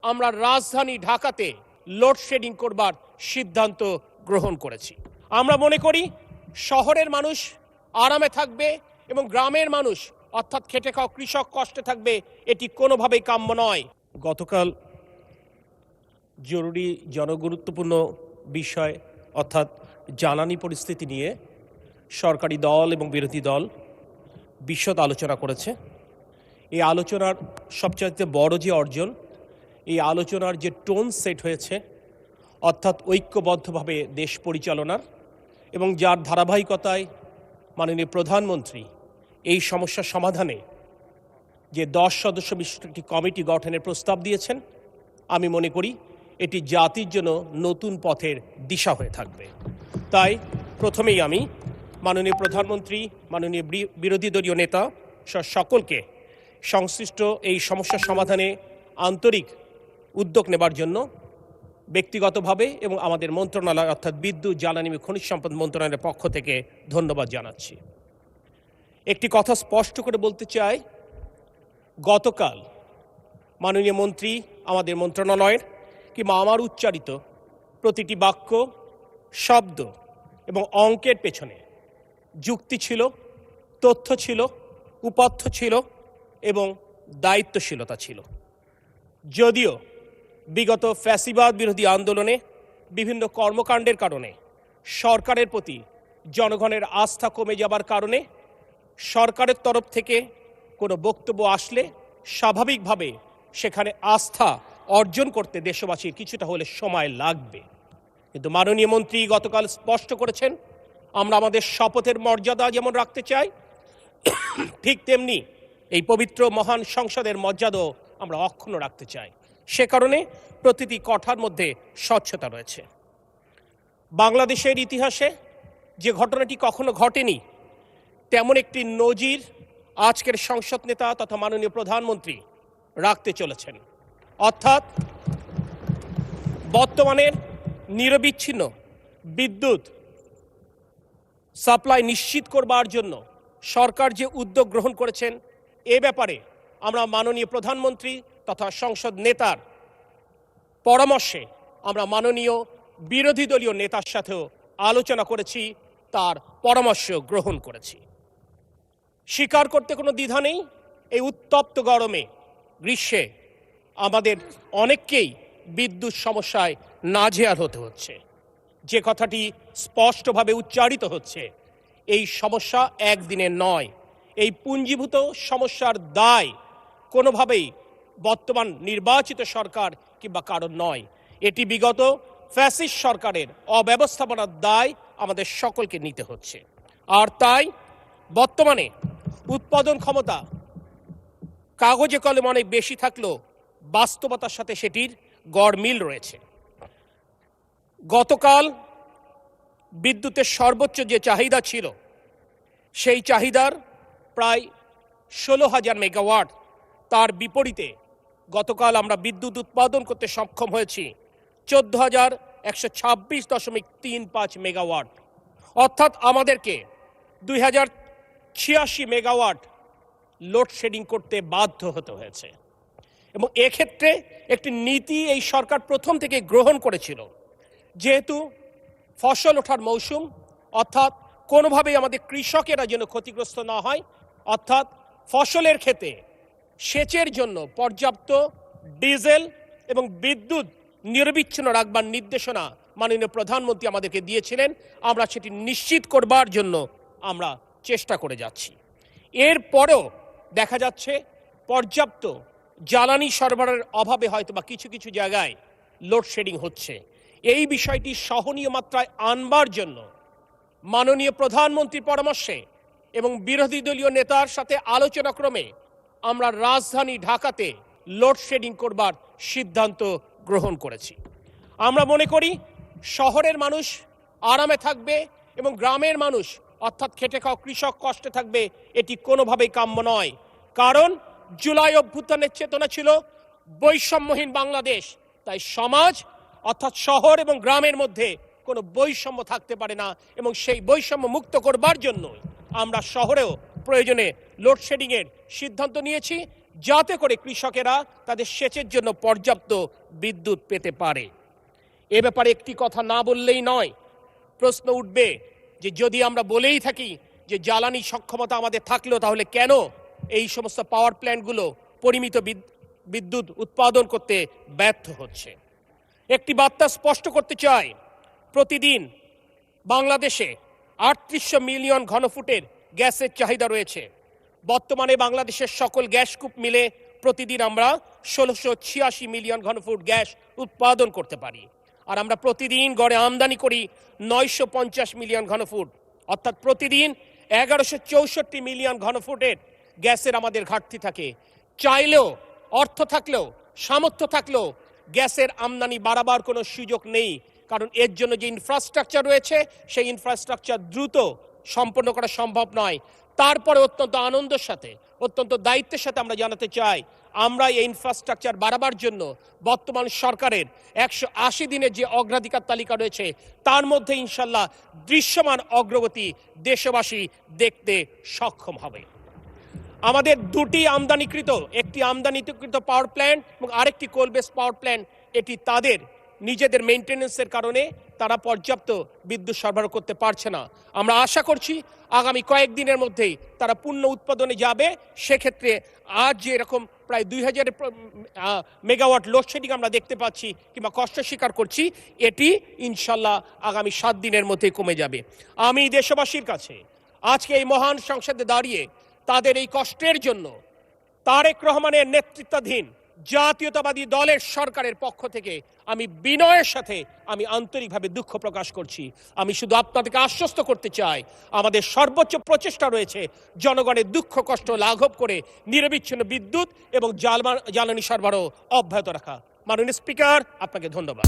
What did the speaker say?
আমরা রাজধানী ঢাকাতে লোডশেডিং করবার সিদ্ধান্ত গ্রহণ করেছি। আমরা মনে করি শহরের মানুষ আরামে থাকবে এবং গ্রামের মানুষ অর্থাৎ খেটে খাওয়া কৃষক কষ্টে থাকবে, এটি কোনোভাবেই কাম্য নয়। গতকাল জরুরি জনগুরুত্বপূর্ণ বিষয় অর্থাৎ জ্বালানি পরিস্থিতি নিয়ে সরকারি দল এবং বিরোধী দল বিশদ আলোচনা করেছে। এই আলোচনার সবচাইতে বড় যে অর্জন, এই আলোচনার যে টোন সেট হয়েছে অর্থাৎ ঐক্যবদ্ধভাবে দেশ পরিচালনার, এবং যার ধারাবাহিকতায় মাননীয় প্রধানমন্ত্রী এই সমস্যা সমাধানে যে 10 সদস্য বিশিষ্ট একটি কমিটি গঠনের প্রস্তাব দিয়েছেন, আমি মনে করি এটি জাতির জন্য নতুন পথের দিশা হয়ে থাকবে। তাই প্রথমেই আমি মাননীয় প্রধানমন্ত্রী, মাননীয় বিরোধী দলীয় নেতা সকলকে সংশ্লিষ্ট এই সমস্যা সমাধানে আন্তরিক উদ্যোগ নেবার জন্য ব্যক্তিগতভাবে এবং আমাদের মন্ত্রণালয় অর্থাৎ বিদ্যুৎ, জ্বালানি এবং খনিজ সম্পদ মন্ত্রণালয়ের পক্ষ থেকে ধন্যবাদ জানাচ্ছি। একটি কথা স্পষ্ট করে বলতে চাই, গতকাল মাননীয় মন্ত্রী আমাদের মন্ত্রণালয়ের কিংবা আমার উচ্চারিত প্রতিটি বাক্য, শব্দ এবং অঙ্কের পেছনে যুক্তি ছিল, তথ্য ছিল, উপাত্ত ছিল এবং দায়িত্বশীলতা ছিল। যদিও বিগত ফ্যাসিবাদ বিরোধী আন্দোলনে বিভিন্ন কর্মকাণ্ডের কারণে সরকারের প্রতি জনগণের আস্থা কমে যাবার কারণে সরকারের তরফ থেকে কোনো বক্তব্য আসলে স্বাভাবিকভাবে সেখানে আস্থা অর্জন করতে দেশবাসীর কিছুটা হলে সময় লাগবে। কিন্তু মাননীয় মন্ত্রী গতকাল স্পষ্ট করেছেন, আমরা আমাদের শপথের মর্যাদা যেমন রাখতে চাই, ঠিক তেমনি এই পবিত্র মহান সংসদের মর্যাদাও আমরা অক্ষুণ্ণ রাখতে চাই। সে কারণে প্রতিটি কথার মধ্যে স্বচ্ছতা রয়েছে। বাংলাদেশের ইতিহাসে যে ঘটনাটি কখনো ঘটেনি তেমন একটি নজির আজকের সংসদ নেতা তথা মাননীয় প্রধানমন্ত্রী রাখতে চলেছেন। অর্থাৎ বর্তমানের নিরবিচ্ছিন্ন বিদ্যুৎ সাপ্লাই নিশ্চিত করবার জন্য সরকার যে উদ্যোগ গ্রহণ করেছেন, এ ব্যাপারে আমরা মাননীয় প্রধানমন্ত্রী তথা সংসদ নেতার পরামর্শে আমরা মাননীয় বিরোধী দলীয় নেতার সাথেও আলোচনা করেছি, তার পরামর্শ গ্রহণ করেছি। স্বীকার করতে কোনো দ্বিধা নেই, এই উত্তপ্ত গরমে গ্রীষ্মে আমাদের অনেককেই বিদ্যুৎ সমস্যায় নাজেহাল হতে হচ্ছে। যে কথাটি স্পষ্টভাবে উচ্চারিত হচ্ছে, এই সমস্যা একদিনের নয়। এই পুঞ্জীভূত সমস্যার দায় কোনোভাবেই বর্তমান নির্বাচিত সরকার কিংবা কারণ নয়, এটি বিগত ফ্যাসিস্ট সরকারের অব্যবস্থাপনার দায় আমাদের সকলকে নিতে হচ্ছে। আর তাই বর্তমানে উৎপাদন ক্ষমতা কাগজে কলমে অনেক বেশি থাকলেও বাস্তবতার সাথে সেটির গড়মিল রয়েছে। গতকাল বিদ্যুতের সর্বোচ্চ যে চাহিদা ছিল, সেই চাহিদার প্রায় 16,000 মেগাওয়াট, তার বিপরীতে গতকাল আমরা বিদ্যুৎ উৎপাদন করতে সক্ষম হয়েছি 14,126.35 মেগাওয়াট। অর্থাৎ আমাদেরকে 2086 মেগাওয়াট লোডশেডিং করতে বাধ্য হতে হয়েছে। এবং এক্ষেত্রে একটি নীতি এই সরকার প্রথম থেকে গ্রহণ করেছিল, যেহেতু ফসল ওঠার মৌসুম, অর্থাৎ কোনোভাবেই আমাদের কৃষকেরা যেন ক্ষতিগ্রস্ত না হয়, অর্থাৎ ফসলের ক্ষেতে সেচের জন্য পর্যাপ্ত ডিজেল এবং বিদ্যুৎ নিরবিচ্ছিন্ন রাখবার নির্দেশনা মাননীয় প্রধানমন্ত্রী আমাদেরকে দিয়েছিলেন। আমরা সেটি নিশ্চিত করবার জন্য আমরা চেষ্টা করে যাচ্ছি। এরপরেও দেখা যাচ্ছে পর্যাপ্ত জ্বালানি সরবরাহের অভাবে হয়তো বা কিছু কিছু জায়গায় লোডশেডিং হচ্ছে। এই বিষয়টি সহনীয় মাত্রায় আনবার জন্য মাননীয় প্রধানমন্ত্রীর পরামর্শে এবং বিরোধী দলীয় নেতার সাথে আলোচনা ক্রমে আমরা রাজধানী ঢাকাতে লোডশেডিং করবার সিদ্ধান্ত গ্রহণ করেছি। আমরা মনে করি শহরের মানুষ আরামে থাকবে এবং গ্রামের মানুষ অর্থাৎ খেটে খাওয়া কৃষক কষ্টে থাকবে, এটি কোনোভাবেই কাম্য নয়। কারণ জুলাই অভ্যুত্থানের চেতনা ছিল বৈষম্যহীন বাংলাদেশ। তাই সমাজ অর্থাৎ শহর এবং গ্রামের মধ্যে কোনো বৈষম্য থাকতে পারে না, এবং সেই বৈষম্য মুক্ত করবার জন্য আমরা শহরেও প্রয়োজনে লোডশেডিংয়ের সিদ্ধান্ত নিয়েছি যাতে করে কৃষকেরা তাদের সেচের জন্য পর্যাপ্ত বিদ্যুৎ পেতে পারে। এ ব্যাপারে একটি কথা না বললেই নয়। প্রশ্ন উঠবে যে যদি আমরা বলেই থাকি যে জ্বালানি সক্ষমতা আমাদের থাকলেও তাহলে কেন এই সমস্ত পাওয়ার প্ল্যান্টগুলো পরিমিত বিদ্যুৎ উৎপাদন করতে ব্যর্থ হচ্ছে। একটি বার্তা স্পষ্ট করতে চাই, প্রতিদিন বাংলাদেশে ৩৮০০ মিলিয়ন ঘনফুটের গ্যাসের চাহিদা রয়েছে। বর্তমানে বাংলাদেশের সকল গ্যাসকূপ মিলে প্রতিদিন আমরা ১৬৮৬ মিলিয়ন ঘনফুট গ্যাস উৎপাদন করতে পারি। আর আমরা প্রতিদিন গড়ে আমদানি করি ৯৫০ মিলিয়ন ঘনফুট, অর্থাৎ প্রতিদিন ১১৬৪ মিলিয়ন ঘনফুটের গ্যাসের আমাদের ঘাটতি থাকে। চাইলেও, অর্থ থাকলেও, সামর্থ্য থাকলেও গ্যাসের আমদানি বাড়াবার কোনো সুযোগ নেই, কারণ এর জন্য যে ইনফ্রাস্ট্রাকচার রয়েছে সেই ইনফ্রাস্ট্রাকচার দ্রুত সম্পন্ন করা সম্ভব নয়। তারপরে অত্যন্ত আনন্দের সাথে, অত্যন্ত দায়িত্বের সাথে আমরা জানাতে চাই, আমরা এই ইনফ্রাস্ট্রাকচার বাড়াবার জন্য বর্তমান সরকারের ১৮০ দিনের যে অগ্রাধিকার তালিকা রয়েছে তার মধ্যে ইনশাল্লাহ দৃশ্যমান অগ্রগতি দেশবাসী দেখতে সক্ষম হবে। আমাদের দুটি আমদানিকৃত, একটি আমদানিকৃত পাওয়ার প্ল্যান্ট এবং আরেকটি কোল বেস পাওয়ার প্ল্যান্ট, এটি তাদের নিজেদের মেইনটেনেন্সের কারণে তারা পর্যাপ্ত বিদ্যুৎ সরবরাহ করতে পারছে না। আমরা আশা করছি আগামী কয়েকদিনের মধ্যেই তারা পূর্ণ উৎপাদনে যাবে। সেক্ষেত্রে আজ যে এরকম প্রায় ২০০০ মেগাওয়াট লোডশেডিং আমরা দেখতে পাচ্ছি কিংবা কষ্ট স্বীকার করছি, এটি ইনশাল্লাহ আগামী ৭ দিনের মধ্যেই কমে যাবে। আমি দেশবাসীর কাছে আজকে এই মহান সংসদে দাঁড়িয়ে তাদের এই কষ্টের জন্য তারেক রহমানের নেতৃত্বাধীন জাতীয়তাবাদী দলের সরকারের পক্ষ থেকে আমি বিনয়ের সাথে আমি আন্তরিকভাবে দুঃখ প্রকাশ করছি। আমি শুধু আপনাদেরকে আশ্বস্ত করতে চাই, আমাদের সর্বোচ্চ প্রচেষ্টা রয়েছে জনগণের দুঃখ কষ্ট লাঘব করে নিরবিচ্ছিন্ন বিদ্যুৎ এবং জ্বালানি সরবরাহ অব্যাহত রাখা। মাননীয় স্পিকার, আপনাকে ধন্যবাদ।